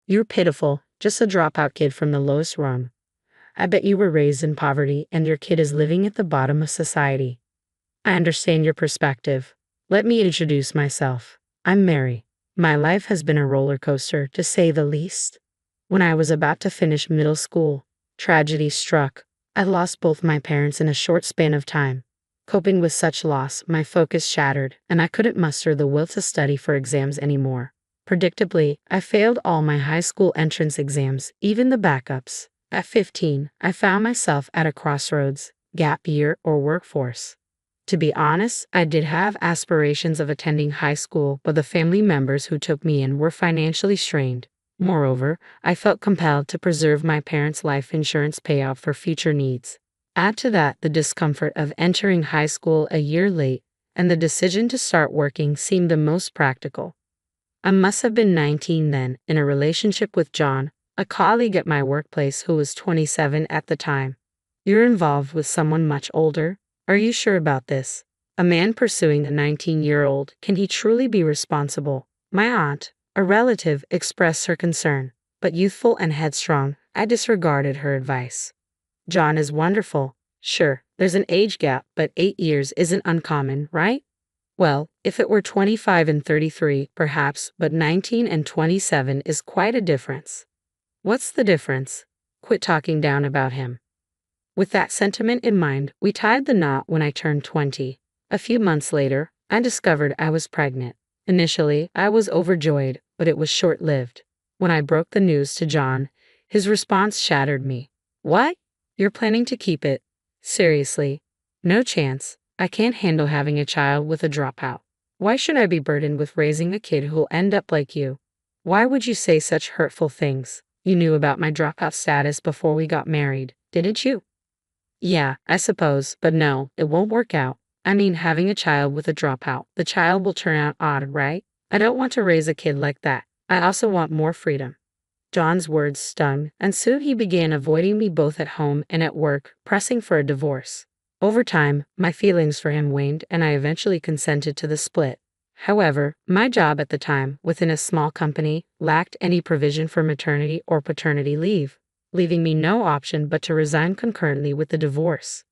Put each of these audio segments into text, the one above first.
You're pitiful, just a dropout kid from the lowest rung. I bet you were raised in poverty and your kid is living at the bottom of society. I understand your perspective. Let me introduce myself. I'm Mary. My life has been a roller coaster, to say the least. When I was about to finish middle school, tragedy struck. I lost both my parents in a short span of time. Coping with such loss, my focus shattered, and I couldn't muster the will to study for exams anymore. Predictably, I failed all my high school entrance exams, even the backups. At 15, I found myself at a crossroads: gap year or workforce. To be honest, I did have aspirations of attending high school, but the family members who took me in were financially strained. Moreover, I felt compelled to preserve my parents' life insurance payout for future needs. Add to that the discomfort of entering high school a year late, and the decision to start working seemed the most practical. I must have been 19 then, in a relationship with John, a colleague at my workplace who was 27 at the time. You're involved with someone much older? Are you sure about this? A man pursuing a 19-year-old, can he truly be responsible? My aunt, a relative, expressed her concern, but youthful and headstrong, I disregarded her advice. John is wonderful. Sure, there's an age gap, but 8 years isn't uncommon, right? Well, if it were 25 and 33, perhaps, but 19 and 27 is quite a difference. What's the difference? Quit talking down about him. With that sentiment in mind, we tied the knot when I turned 20. A few months later, I discovered I was pregnant. Initially, I was overjoyed, but it was short-lived. When I broke the news to John, his response shattered me. What? You're planning to keep it? Seriously? No chance. I can't handle having a child with a dropout. Why should I be burdened with raising a kid who'll end up like you? Why would you say such hurtful things? You knew about my dropout status before we got married, didn't you? Yeah, I suppose, but no, it won't work out. I mean, having a child with a dropout, the child will turn out odd, right? I don't want to raise a kid like that. I also want more freedom. John's words stung, and soon he began avoiding me both at home and at work, pressing for a divorce. Over time, my feelings for him waned and I eventually consented to the split. However, my job at the time, within a small company, lacked any provision for maternity or paternity leave, leaving me no option but to resign concurrently with the divorce.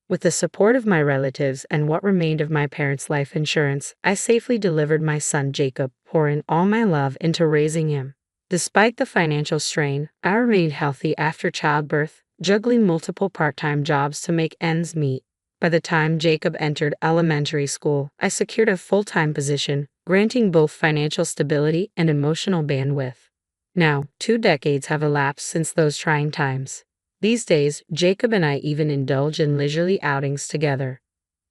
With the support of my relatives and what remained of my parents' life insurance, I safely delivered my son Jacob, pouring all my love into raising him. Despite the financial strain, I remained healthy after childbirth, juggling multiple part-time jobs to make ends meet. By the time Jacob entered elementary school, I secured a full-time position, granting both financial stability and emotional bandwidth. Now, 2 decades have elapsed since those trying times. These days, Jacob and I even indulge in leisurely outings together.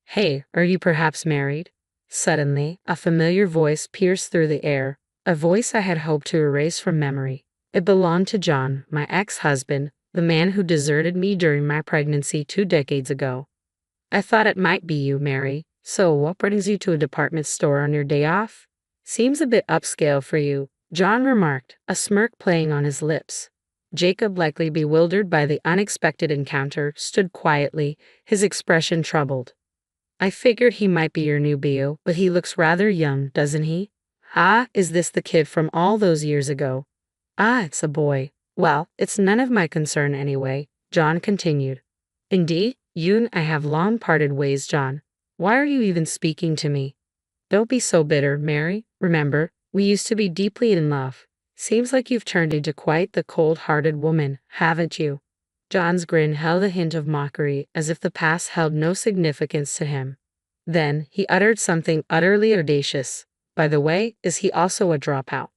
Hey, are you perhaps married? Suddenly, a familiar voice pierced through the air. A voice I had hoped to erase from memory. It belonged to John, my ex-husband, the man who deserted me during my pregnancy 2 decades ago. I thought it might be you, Mary. So what brings you to a department store on your day off? Seems a bit upscale for you, John remarked, a smirk playing on his lips. Jacob, likely bewildered by the unexpected encounter, stood quietly, his expression troubled. I figured he might be your new beau, but he looks rather young, doesn't he? Ah, is this the kid from all those years ago? Ah, it's a boy. Well, it's none of my concern anyway, John continued. Indeed, you and I have long parted ways, John. Why are you even speaking to me? Don't be so bitter, Mary. Remember, we used to be deeply in love. Seems like you've turned into quite the cold-hearted woman, haven't you? John's grin held a hint of mockery, as if the past held no significance to him. Then, he uttered something utterly audacious. By the way, is he also a dropout?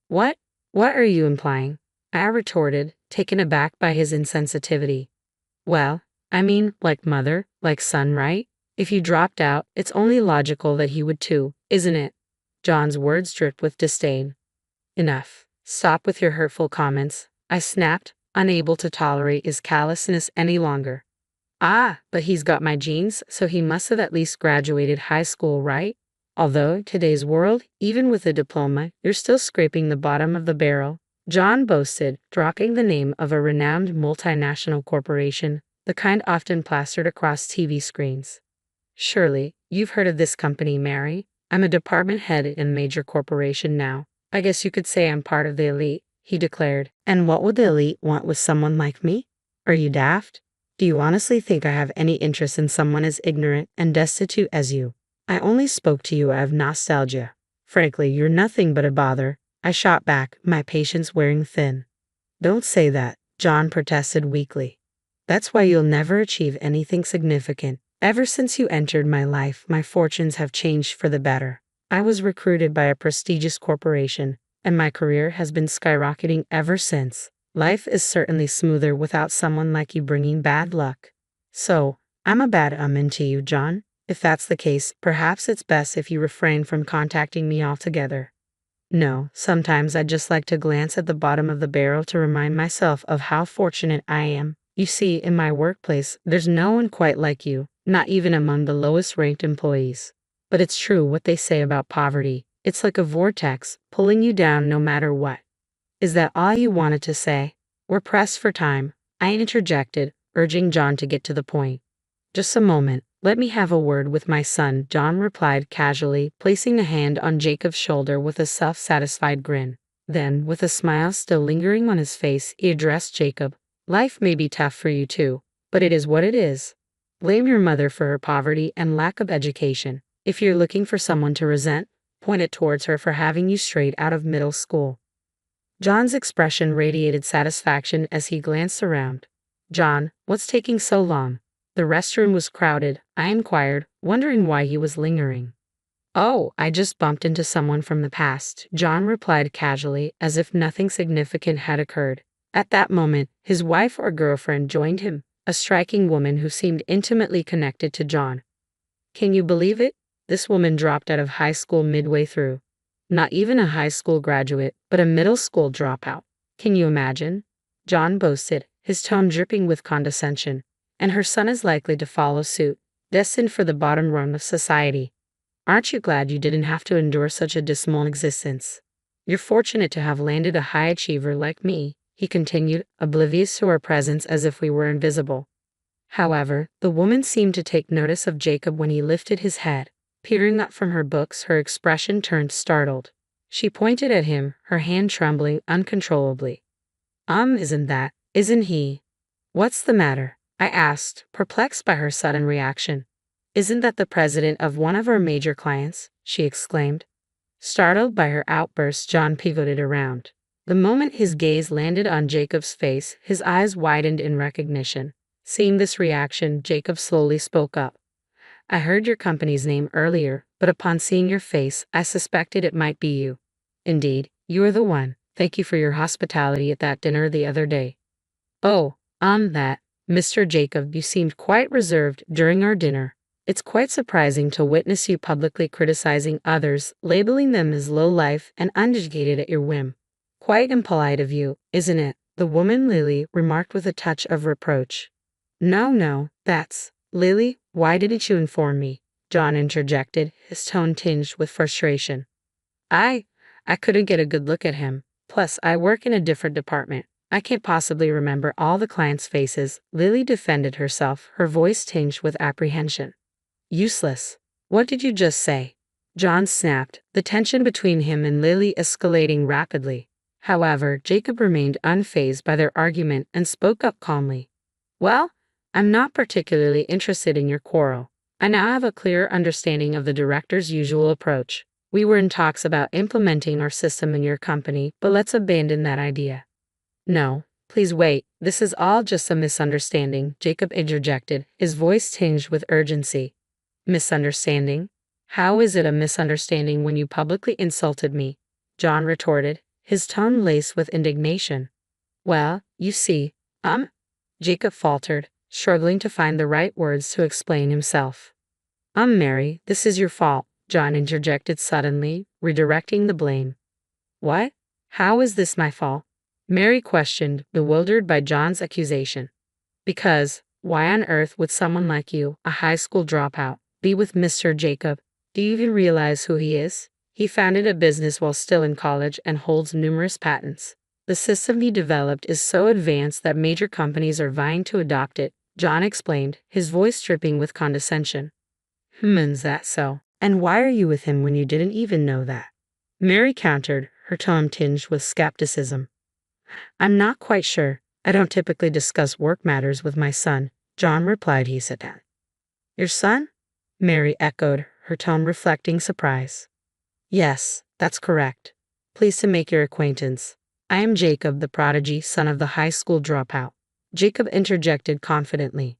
What? What are you implying? I retorted, taken aback by his insensitivity. Well, I mean, like mother, like son, right? If you dropped out, it's only logical that he would too, isn't it? John's words dripped with disdain. Enough. Stop with your hurtful comments, I snapped, unable to tolerate his callousness any longer. Ah, but he's got my genes, so he must have at least graduated high school, right? Although, today's world, even with a diploma, you're still scraping the bottom of the barrel, John boasted, dropping the name of a renowned multinational corporation, the kind often plastered across TV screens. Surely, you've heard of this company, Mary. I'm a department head in a major corporation now. I guess you could say I'm part of the elite. he declared. And what would the elite want with someone like me? Are you daft? Do you honestly think I have any interest in someone as ignorant and destitute as you? I only spoke to you out of nostalgia. Frankly, you're nothing but a bother, I shot back, my patience wearing thin. Don't say that, John protested weakly. That's why you'll never achieve anything significant. Ever since you entered my life, my fortunes have changed for the better. I was recruited by a prestigious corporation, and my career has been skyrocketing ever since. Life is certainly smoother without someone like you bringing bad luck. So, I'm a bad omen to you, John? If that's the case, perhaps it's best if you refrain from contacting me altogether. No, sometimes I'd just like to glance at the bottom of the barrel to remind myself of how fortunate I am. You see, in my workplace, there's no one quite like you, not even among the lowest ranked employees. But it's true what they say about poverty. It's like a vortex, pulling you down no matter what. Is that all you wanted to say? We're pressed for time, I interjected, urging John to get to the point. Just a moment, let me have a word with my son, John replied casually, placing a hand on Jacob's shoulder with a self-satisfied grin. Then, with a smile still lingering on his face, he addressed Jacob. Life may be tough for you too, but it is what it is. Blame your mother for her poverty and lack of education. If you're looking for someone to resent, point it towards her for having you straight out of middle school. John's expression radiated satisfaction as he glanced around. John, what's taking so long? The restroom was crowded, I inquired, wondering why he was lingering. Oh, I just bumped into someone from the past, John replied casually, as if nothing significant had occurred. At that moment, his wife or girlfriend joined him, a striking woman who seemed intimately connected to John. Can you believe it? This woman dropped out of high school midway through. Not even a high school graduate, but a middle school dropout. Can you imagine? John boasted, his tone dripping with condescension. And her son is likely to follow suit, destined for the bottom rung of society. Aren't you glad you didn't have to endure such a dismal existence? You're fortunate to have landed a high achiever like me, he continued, oblivious to our presence as if we were invisible. However, the woman seemed to take notice of Jacob when he lifted his head. Peering up from her books, her expression turned startled. She pointed at him, her hand trembling uncontrollably. Isn't he? What's the matter? I asked, perplexed by her sudden reaction. Isn't that the president of one of our major clients? She exclaimed. Startled by her outburst, John pivoted around. The moment his gaze landed on Jacob's face, his eyes widened in recognition. Seeing this reaction, Jacob slowly spoke up. I heard your company's name earlier, but upon seeing your face, I suspected it might be you. Indeed, you are the one. Thank you for your hospitality at that dinner the other day. Oh, that. Mr. Jacob, you seemed quite reserved during our dinner. It's quite surprising to witness you publicly criticizing others, labeling them as low-life and uneducated at your whim. Quite impolite of you, isn't it? The woman Lily remarked with a touch of reproach. No, that's... Lily, why didn't you inform me? John interjected, his tone tinged with frustration. I couldn't get a good look at him. Plus, I work in a different department. I can't possibly remember all the clients' faces, Lily defended herself, her voice tinged with apprehension. Useless. What did you just say? John snapped, the tension between him and Lily escalating rapidly. However, Jacob remained unfazed by their argument and spoke up calmly. Well, I'm not particularly interested in your quarrel. I now have a clearer understanding of the director's usual approach. We were in talks about implementing our system in your company, but let's abandon that idea. No, please wait, this is all just a misunderstanding, Jacob interjected, his voice tinged with urgency. Misunderstanding? How is it a misunderstanding when you publicly insulted me? John retorted, his tone laced with indignation. Well, you see, Jacob faltered, struggling to find the right words to explain himself. Mary, this is your fault, John interjected suddenly, redirecting the blame. What? How is this my fault? Mary questioned, bewildered by John's accusation. Because, why on earth would someone like you, a high school dropout, be with Mr. Jacob? Do you even realize who he is? He founded a business while still in college and holds numerous patents. The system he developed is so advanced that major companies are vying to adopt it, John explained, his voice dripping with condescension. Is that so? And why are you with him when you didn't even know that? Mary countered, her tone tinged with skepticism. I'm not quite sure. I don't typically discuss work matters with my son, John replied hesitantly. Your son? Mary echoed, her tone reflecting surprise. Yes, that's correct. Pleased to make your acquaintance. I am Jacob, the prodigy, son of the high school dropout. Jacob interjected confidently.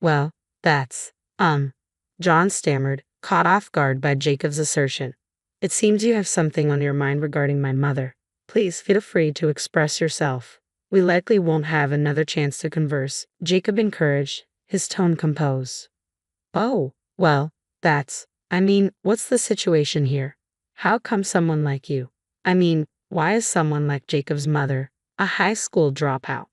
Well, that's, John stammered, caught off guard by Jacob's assertion. It seems you have something on your mind regarding my mother. Please feel free to express yourself. We likely won't have another chance to converse, Jacob encouraged, his tone composed. Oh, well, what's the situation here? How come someone like you? Why is someone like Jacob's mother, a high school dropout?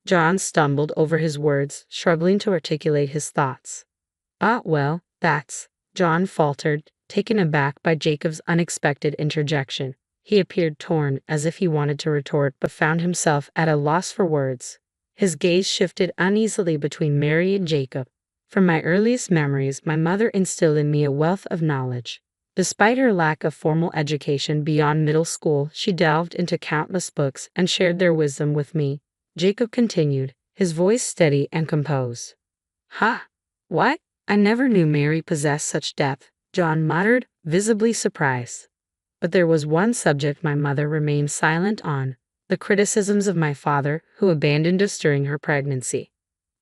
John stumbled over his words, struggling to articulate his thoughts. John faltered, taken aback by Jacob's unexpected interjection. He appeared torn, as if he wanted to retort but found himself at a loss for words. His gaze shifted uneasily between Mary and Jacob. From my earliest memories, my mother instilled in me a wealth of knowledge. Despite her lack of formal education beyond middle school, she delved into countless books and shared their wisdom with me, Jacob continued, his voice steady and composed. Ha! What? I never knew Mary possessed such depth, John muttered, visibly surprised. But there was one subject my mother remained silent on, the criticisms of my father, who abandoned us during her pregnancy.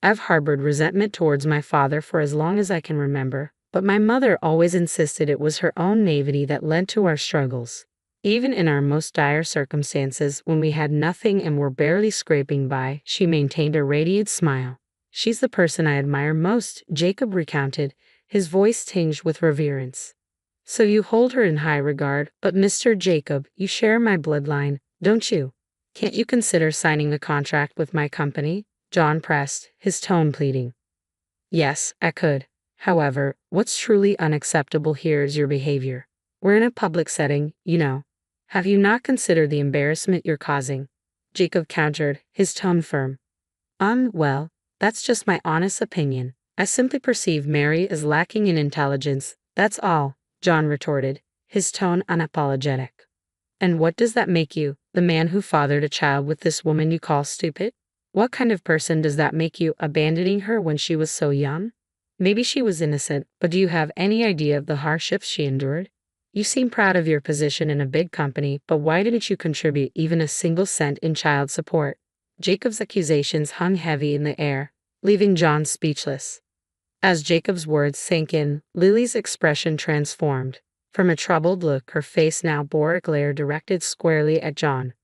I've harbored resentment towards my father for as long as I can remember, but my mother always insisted it was her own naivety that led to our struggles. Even in our most dire circumstances, when we had nothing and were barely scraping by, she maintained a radiant smile. She's the person I admire most, Jacob recounted, his voice tinged with reverence. So you hold her in high regard, but Mr. Jacob, you share my bloodline, don't you? Can't you consider signing the contract with my company? John pressed, his tone pleading. Yes, I could. However, what's truly unacceptable here is your behavior. We're in a public setting, you know. Have you not considered the embarrassment you're causing? Jacob countered, his tone firm. Well, that's just my honest opinion. I simply perceive Mary as lacking in intelligence, that's all, John retorted, his tone unapologetic. And what does that make you, the man who fathered a child with this woman you call stupid? What kind of person does that make you, abandoning her when she was so young? Maybe she was innocent, but do you have any idea of the hardships she endured? You seem proud of your position in a big company, but why didn't you contribute even a single cent in child support? Jacob's accusations hung heavy in the air, leaving John speechless. As Jacob's words sank in, Lily's expression transformed. From a troubled look, her face now bore a glare directed squarely at John.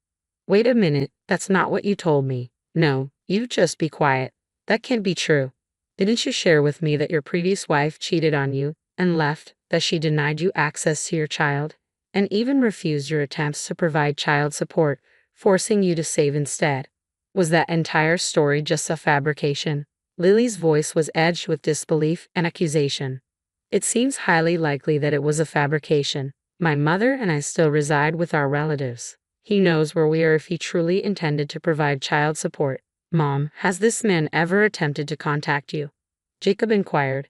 Wait a minute, that's not what you told me. No, you just be quiet. That can't be true. Didn't you share with me that your previous wife cheated on you and left, that she denied you access to your child, and even refused your attempts to provide child support, forcing you to save instead? Was that entire story just a fabrication? Lily's voice was edged with disbelief and accusation. It seems highly likely that it was a fabrication. My mother and I still reside with our relatives. He knows where we are if he truly intended to provide child support. Mom, has this man ever attempted to contact you? Jacob inquired.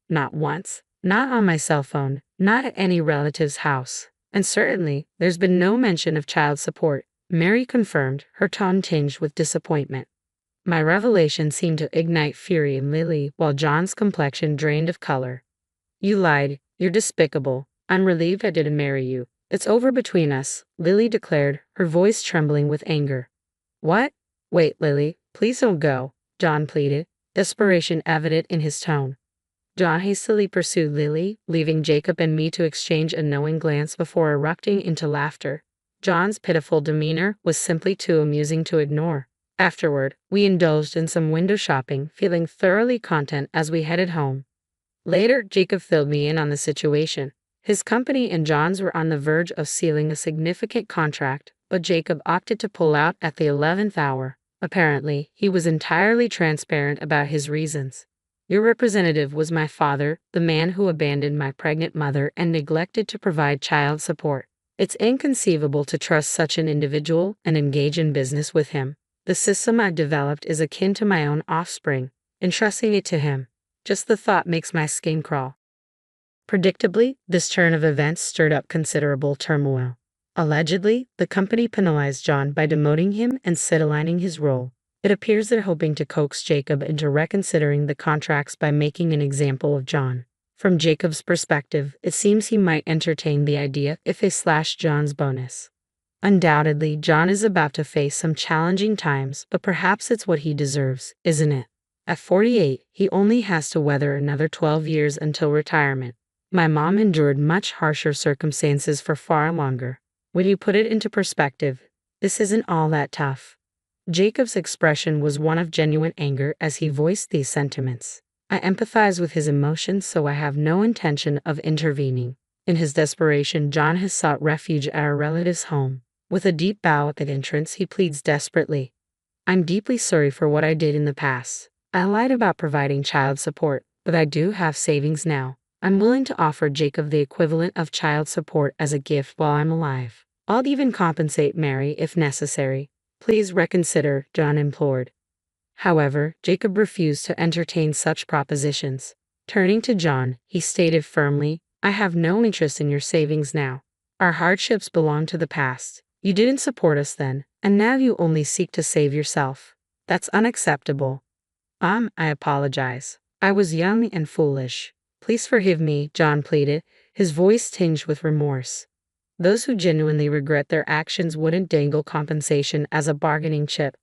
Not once. Not on my cell phone. Not at any relative's house. And certainly, there's been no mention of child support, Mary confirmed, her tone tinged with disappointment. My revelation seemed to ignite fury in Lily, while John's complexion drained of color. You lied. You're despicable. I'm relieved I didn't marry you. It's over between us, Lily declared, her voice trembling with anger. What? Wait, Lily, please don't go, John pleaded, desperation evident in his tone. John hastily pursued Lily, leaving Jacob and me to exchange a knowing glance before erupting into laughter. John's pitiful demeanor was simply too amusing to ignore. Afterward, we indulged in some window shopping, feeling thoroughly content as we headed home. Later, Jacob filled me in on the situation. His company and John's were on the verge of sealing a significant contract, but Jacob opted to pull out at the 11th hour. Apparently, he was entirely transparent about his reasons. Your representative was my father, the man who abandoned my pregnant mother and neglected to provide child support. It's inconceivable to trust such an individual and engage in business with him. The system I've developed is akin to my own offspring. Entrusting it to him, just the thought makes my skin crawl. Predictably, this turn of events stirred up considerable turmoil. Allegedly, the company penalized John by demoting him and sidelining his role. It appears they're hoping to coax Jacob into reconsidering the contracts by making an example of John. From Jacob's perspective, it seems he might entertain the idea if they slash John's bonus. Undoubtedly, John is about to face some challenging times, but perhaps it's what he deserves, isn't it? At 48, he only has to weather another 12 years until retirement. My mom endured much harsher circumstances for far longer. When you put it into perspective, this isn't all that tough. Jacob's expression was one of genuine anger as he voiced these sentiments. I empathize with his emotions, so I have no intention of intervening. In his desperation, John has sought refuge at our relative's home. With a deep bow at the entrance, he pleads desperately. I'm deeply sorry for what I did in the past. I lied about providing child support, but I do have savings now. I'm willing to offer Jacob the equivalent of child support as a gift while I'm alive. I'll even compensate Mary if necessary. Please reconsider, John implored. However, Jacob refused to entertain such propositions. Turning to John, he stated firmly, I have no interest in your savings now. Our hardships belong to the past. You didn't support us then, and now you only seek to save yourself. That's unacceptable. I apologize. I was young and foolish. Please forgive me, John pleaded, his voice tinged with remorse. Those who genuinely regret their actions wouldn't dangle compensation as a bargaining chip.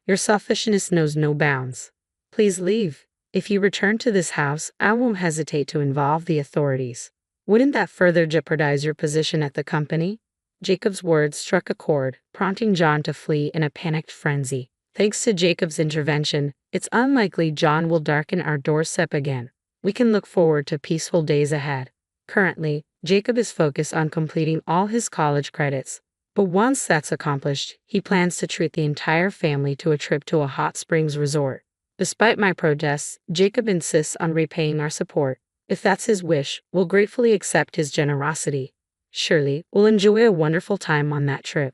Your selfishness knows no bounds. Please leave. If you return to this house, I won't hesitate to involve the authorities. Wouldn't that further jeopardize your position at the company? Jacob's words struck a chord, prompting John to flee in a panicked frenzy. Thanks to Jacob's intervention, it's unlikely John will darken our doorstep again. We can look forward to peaceful days ahead. Currently, Jacob is focused on completing all his college credits. But once that's accomplished, he plans to treat the entire family to a trip to a hot springs resort. Despite my protests, Jacob insists on repaying our support. If that's his wish, we'll gratefully accept his generosity. Surely, we'll enjoy a wonderful time on that trip.